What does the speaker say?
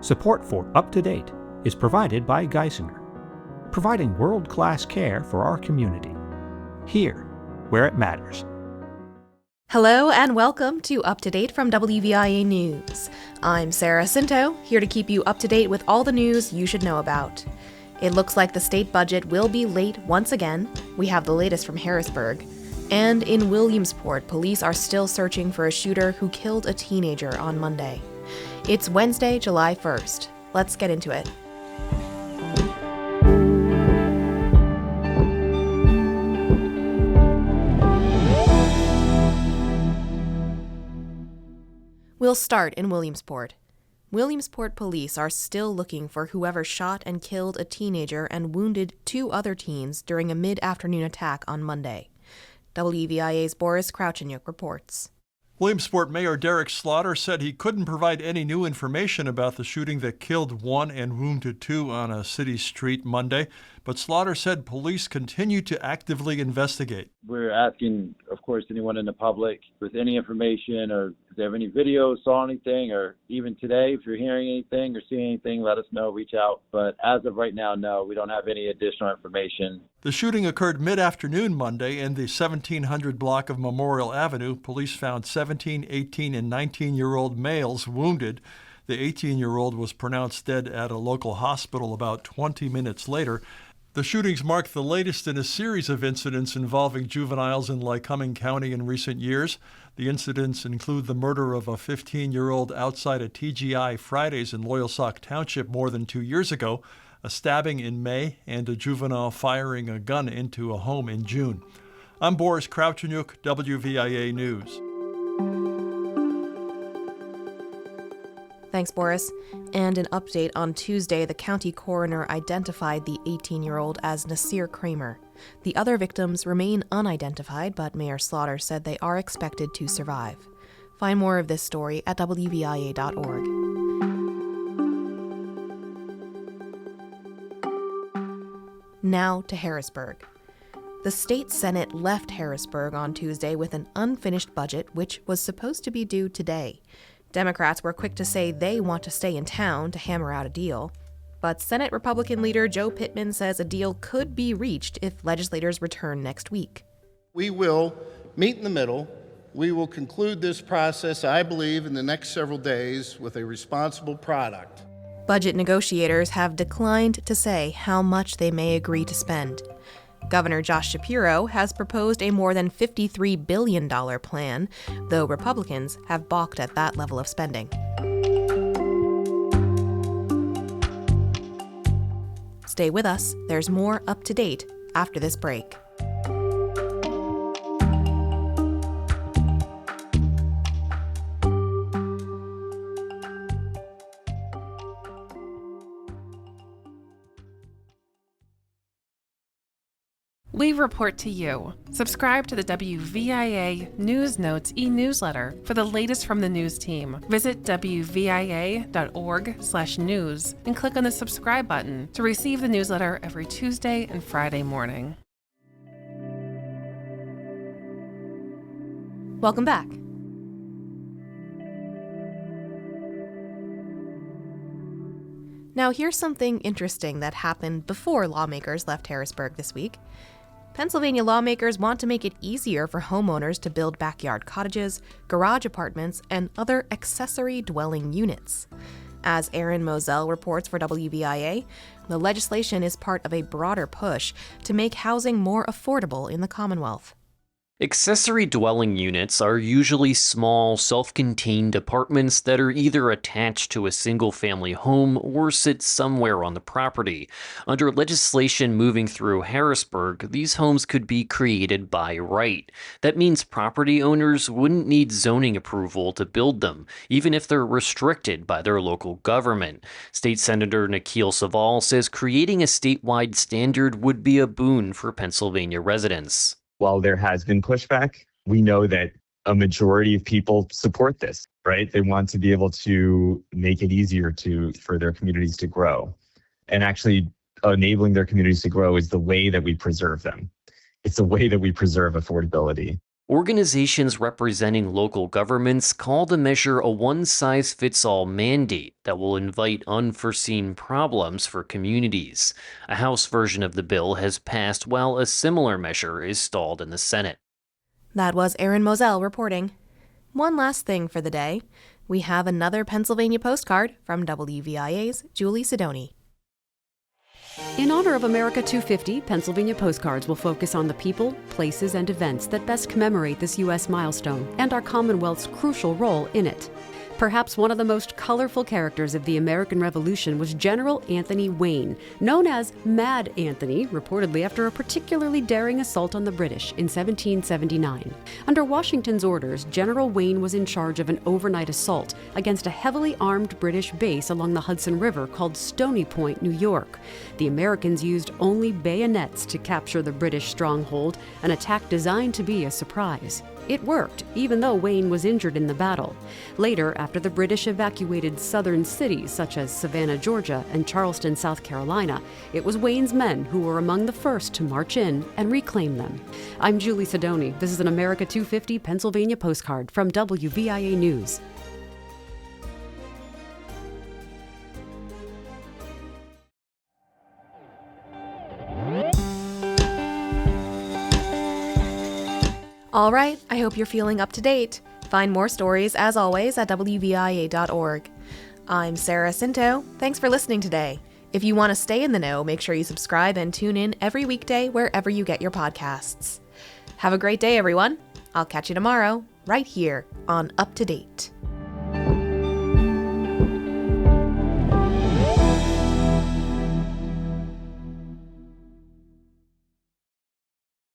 Support for Up to Date is provided by Geisinger, providing world-class care for our community, here where it matters. Hello and welcome to Up to Date from WVIA News. I'm Sarah Cinto, here to keep you up to date with all the news you should know about. It looks like the state budget will be late once again. We have the latest from Harrisburg. And in Williamsport, police are still searching for a shooter who killed a teenager on Monday. It's Wednesday, July 1st. Let's get into it. We'll start in Williamsport. Williamsport police are still looking for whoever shot and killed a teenager and wounded two other teens during a mid-afternoon attack on Monday. WVIA's Boris Krauchenyuk reports. Williamsport Mayor Derek Slaughter said he couldn't provide any new information about the shooting that killed one and wounded two on a city street Monday, but Slaughter said police continue to actively investigate. We're asking, of course, anyone in the public with any information or if they have any videos, saw anything, or even today, if you're hearing anything or seeing anything, let us know, reach out. But as of right now, no, we don't have any additional information. The shooting occurred mid-afternoon Monday in the 1700 block of Memorial Avenue. Police found 17, 18, and 19-year-old males wounded. The 18-year-old was pronounced dead at a local hospital about 20 minutes later. The shootings mark the latest in a series of incidents involving juveniles in Lycoming County in recent years. The incidents include the murder of a 15-year-old outside a TGI Fridays in Loyalsock Township more than 2 years ago, a stabbing in May, and a juvenile firing a gun into a home in June. I'm Boris Krauchenyuk, WVIA News. Thanks, Boris. And an update on Tuesday, the county coroner identified the 18-year-old as Nasir Kramer. The other victims remain unidentified, but Mayor Slaughter said they are expected to survive. Find more of this story at WVIA.org. Now to Harrisburg. The state Senate left Harrisburg on Tuesday with an unfinished budget, which was supposed to be due today. Democrats were quick to say they want to stay in town to hammer out a deal. But Senate Republican leader Joe Pittman says a deal could be reached if legislators return next week. We will meet in the middle. We will conclude this process, I believe, in the next several days with a responsible product. Budget negotiators have declined to say how much they may agree to spend. Governor Josh Shapiro has proposed a more than $53 billion plan, though Republicans have balked at that level of spending. Stay with us. There's more up to date after this break. We report to you. Subscribe to the WVIA News Notes e-newsletter for the latest from the news team. Visit wvia.org/news and click on the subscribe button to receive the newsletter every Tuesday and Friday morning. Welcome back. Now here's something interesting that happened before lawmakers left Harrisburg this week. Pennsylvania lawmakers want to make it easier for homeowners to build backyard cottages, garage apartments, and other accessory dwelling units. As Aaron Moselle reports for WVIA, the legislation is part of a broader push to make housing more affordable in the Commonwealth. Accessory dwelling units are usually small, self-contained apartments that are either attached to a single-family home or sit somewhere on the property. Under legislation moving through Harrisburg, these homes could be created by right. That means property owners wouldn't need zoning approval to build them, even if they're restricted by their local government. State Senator Nikhil Saval says creating a statewide standard would be a boon for Pennsylvania residents. While there has been pushback, we know that a majority of people support this, right? They want to be able to make it easier for their communities to grow. And actually enabling their communities to grow is the way that we preserve them. It's the way that we preserve affordability. Organizations representing local governments call the measure a one-size-fits-all mandate that will invite unforeseen problems for communities. A House version of the bill has passed while a similar measure is stalled in the Senate. That was Erin Moselle reporting. One last thing for the day. We have another Pennsylvania postcard from WVIA's Julie Sidoni. In honor of America 250, Pennsylvania postcards will focus on the people, places, and events that best commemorate this U.S. milestone and our Commonwealth's crucial role in it. Perhaps one of the most colorful characters of the American Revolution was General Anthony Wayne, known as Mad Anthony, reportedly after a particularly daring assault on the British in 1779. Under Washington's orders, General Wayne was in charge of an overnight assault against a heavily armed British base along the Hudson River called Stony Point, New York. The Americans used only bayonets to capture the British stronghold, an attack designed to be a surprise. It worked, even though Wayne was injured in the battle. Later, after the British evacuated southern cities such as Savannah, Georgia, and Charleston, South Carolina, it was Wayne's men who were among the first to march in and reclaim them. I'm Julie Sidoni. This is an America 250 Pennsylvania postcard from WVIA News. All right, I hope you're feeling up to date. Find more stories, as always, at WVIA.org. I'm Sarah Cinto. Thanks for listening today. If you want to stay in the know, make sure you subscribe and tune in every weekday wherever you get your podcasts. Have a great day, everyone. I'll catch you tomorrow, right here on Up to Date.